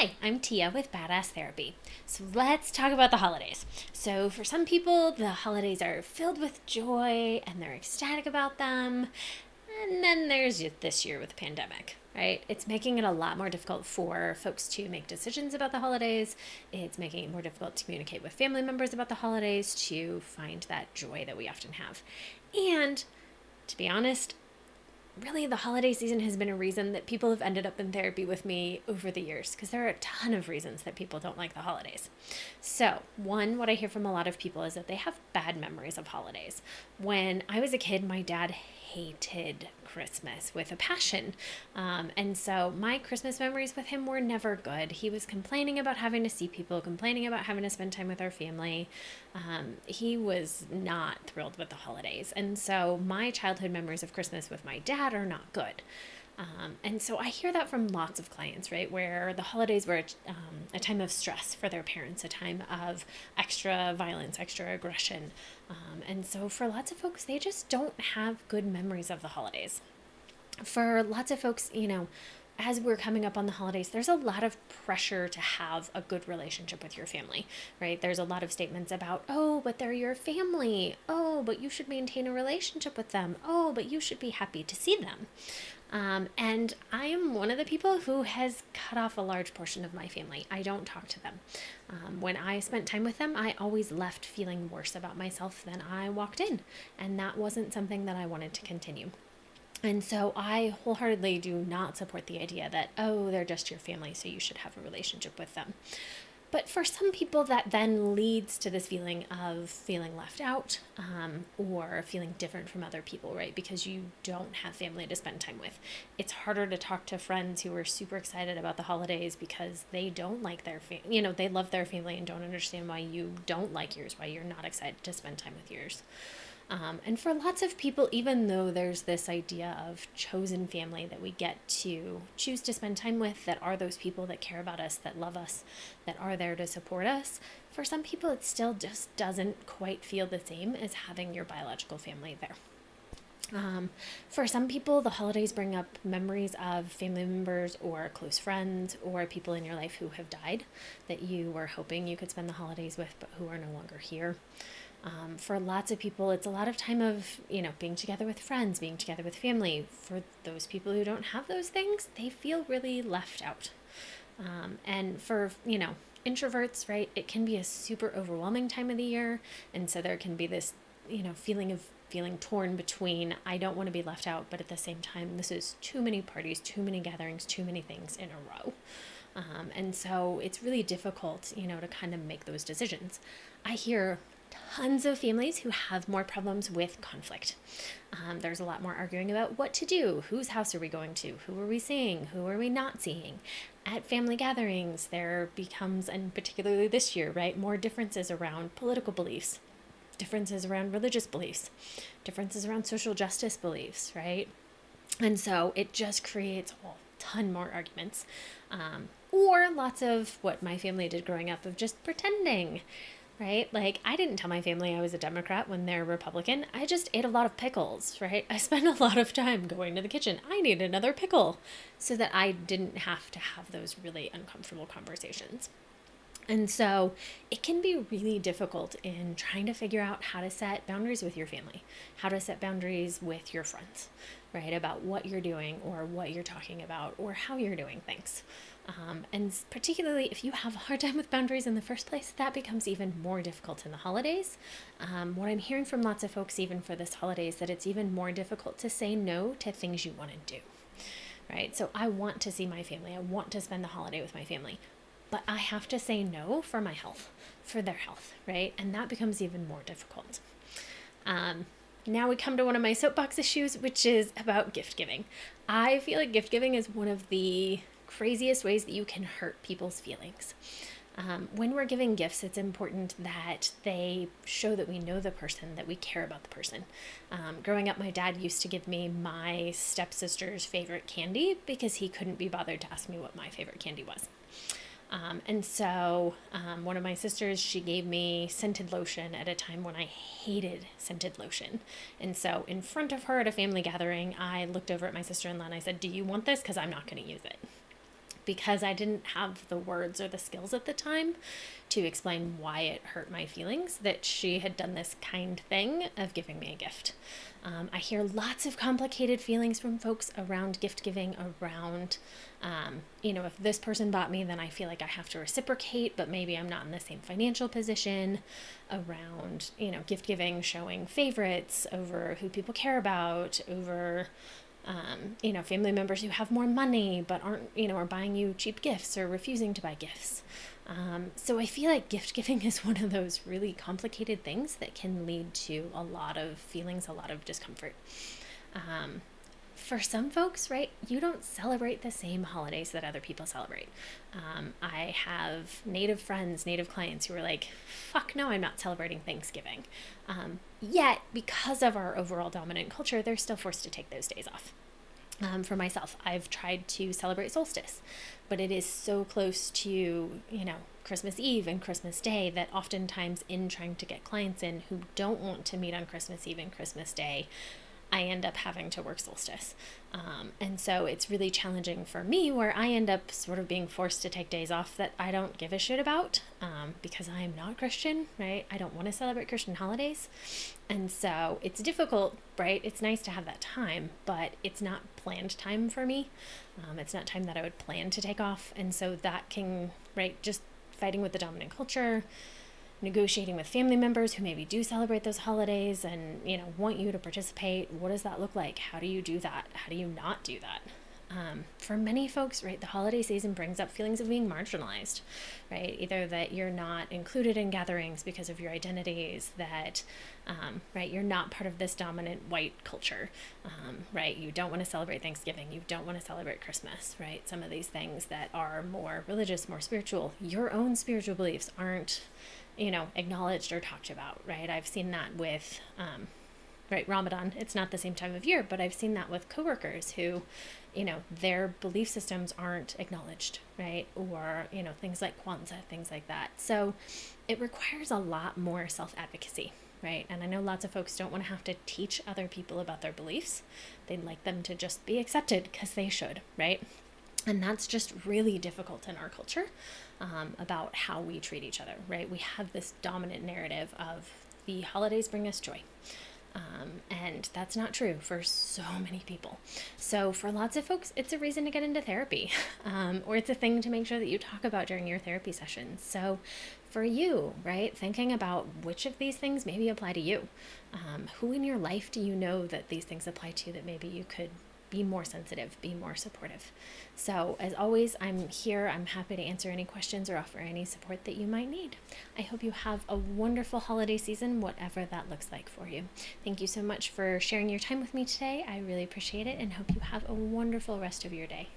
Hi, I'm Tia with Badass Therapy. So let's talk about the holidays. So, for some people, the holidays are filled with joy and they're ecstatic about them. And then there's this year with the pandemic, right? It's making it a lot more difficult for folks to make decisions about the holidays. It's making it more difficult to communicate with family members about the holidays, to find that joy that we often have. And to be honest, really the holiday season has been a reason that people have ended up in therapy with me over the years, because there are a ton of reasons that people don't like the holidays. So, one, what I hear from a lot of people is that they have bad memories of holidays. When I was a kid, my dad hated Christmas with a passion. And so my Christmas memories with him were never good. He was complaining about having to see people, complaining about having to spend time with our family. He was not thrilled with the holidays. And so my childhood memories of Christmas with my dad are not good. And so I hear that from lots of clients, right? Where the holidays were a time of stress for their parents, a time of extra violence, extra aggression. And so for lots of folks, they just don't have good memories of the holidays. For lots of folks, as we're coming up on the holidays, there's a lot of pressure to have a good relationship with your family, right? There's a lot of statements about, oh, but they're your family. Oh, but you should maintain a relationship with them. Oh, but you should be happy to see them. And I am one of the people who has cut off a large portion of my family. I don't talk to them. When I spent time with them, I always left feeling worse about myself than I walked in. And that wasn't something that I wanted to continue. And so I wholeheartedly do not support the idea that, oh, they're just your family, so you should have a relationship with them. But for some people, that then leads to this feeling of feeling left out, or feeling different from other people, right? Because you don't have family to spend time with. It's harder to talk to friends who are super excited about the holidays because they don't like their they love their family and don't understand why you don't like yours, why you're not excited to spend time with yours. And for lots of people, even though there's this idea of chosen family that we get to choose to spend time with, that are those people that care about us, that love us, that are there to support us, for some people it still just doesn't quite feel the same as having your biological family there. For some people, the holidays bring up memories of family members or close friends or people in your life who have died that you were hoping you could spend the holidays with, but who are no longer here. For lots of people, it's a lot of time of, being together with friends, being together with family. For those people who don't have those things, they feel really left out. And for, introverts, right, it can be a super overwhelming time of the year. And so there can be this, feeling torn between, I don't want to be left out, but at the same time, this is too many parties, too many gatherings, too many things in a row. And so it's really difficult, to kind of make those decisions. I hear tons of families who have more problems with conflict. There's a lot more arguing about what to do, whose house are we going to, who are we seeing, who are we not seeing. At family gatherings, there becomes, and particularly this year, right, more differences around political beliefs, differences around religious beliefs, differences around social justice beliefs, right? And so it just creates a ton more arguments. Or lots of what my family did growing up of just pretending, right? Like, I didn't tell my family I was a Democrat when they're Republican. I just ate a lot of pickles, right? I spent a lot of time going to the kitchen. I need another pickle, so that I didn't have to have those really uncomfortable conversations. And so it can be really difficult in trying to figure out how to set boundaries with your family, how to set boundaries with your friends, right? About what you're doing or what you're talking about or how you're doing things. And particularly if you have a hard time with boundaries in the first place, that becomes even more difficult in the holidays. What I'm hearing from lots of folks, even for this holiday, is that it's even more difficult to say no to things you want to do, right? So I want to see my family. I want to spend the holiday with my family, but I have to say no for my health, for their health, right? And that becomes even more difficult. Now we come to one of my soapbox issues, which is about gift giving. I feel like gift giving is one of the craziest ways that you can hurt people's feelings. When we're giving gifts, it's important that they show that we know the person, that we care about the person. Growing up, my dad used to give me my stepsister's favorite candy because he couldn't be bothered to ask me what my favorite candy was. And so one of my sisters, she gave me scented lotion at a time when I hated scented lotion. And so in front of her at a family gathering, I looked over at my sister-in-law and I said, "Do you want this? Because I'm not going to use it." because I didn't have the words or the skills at the time to explain why it hurt my feelings that she had done this kind thing of giving me a gift. I hear lots of complicated feelings from folks around gift giving, around, if this person bought me, then I feel like I have to reciprocate, but maybe I'm not in the same financial position, around, gift giving, showing favorites over who people care about, over family members who have more money but aren't, are buying you cheap gifts or refusing to buy gifts. So I feel like gift giving is one of those really complicated things that can lead to a lot of feelings, a lot of discomfort. For some folks, right, you don't celebrate the same holidays that other people celebrate. I have Native friends, Native clients who are like, fuck no, I'm not celebrating Thanksgiving. Yet, because of our overall dominant culture, they're still forced to take those days off. For myself, I've tried to celebrate solstice, but it is so close to, Christmas Eve and Christmas Day that oftentimes in trying to get clients in who don't want to meet on Christmas Eve and Christmas Day, I end up having to work solstice. And so it's really challenging for me where I end up sort of being forced to take days off that I don't give a shit about because I'm not Christian, right? I don't want to celebrate Christian holidays. And so it's difficult, right? It's nice to have that time, but it's not planned time for me. It's not time that I would plan to take off. And so that can, right, just fighting with the dominant culture, negotiating with family members who maybe do celebrate those holidays and, want you to participate. What does that look like? How do you do that? How do you not do that? For many folks, right, the holiday season brings up feelings of being marginalized, right? Either that you're not included in gatherings because of your identities, that, right, you're not part of this dominant white culture, right? You don't want to celebrate Thanksgiving. You don't want to celebrate Christmas, right? Some of these things that are more religious, more spiritual, your own spiritual beliefs aren't, acknowledged or talked about, right? I've seen that with, right, Ramadan. It's not the same time of year, but I've seen that with coworkers who, their belief systems aren't acknowledged, right? Or, things like Kwanzaa, things like that. So it requires a lot more self-advocacy, right? And I know lots of folks don't want to have to teach other people about their beliefs. They'd like them to just be accepted because they should, right? And that's just really difficult in our culture about how we treat each other, right? We have this dominant narrative of the holidays bring us joy. And that's not true for so many people. So for lots of folks, it's a reason to get into therapy, or it's a thing to make sure that you talk about during your therapy sessions. So for you, right, thinking about which of these things maybe apply to you. Who in your life do you know that these things apply to that maybe you could be more sensitive, be more supportive. So as always, I'm here. I'm happy to answer any questions or offer any support that you might need. I hope you have a wonderful holiday season, whatever that looks like for you. Thank you so much for sharing your time with me today. I really appreciate it and hope you have a wonderful rest of your day.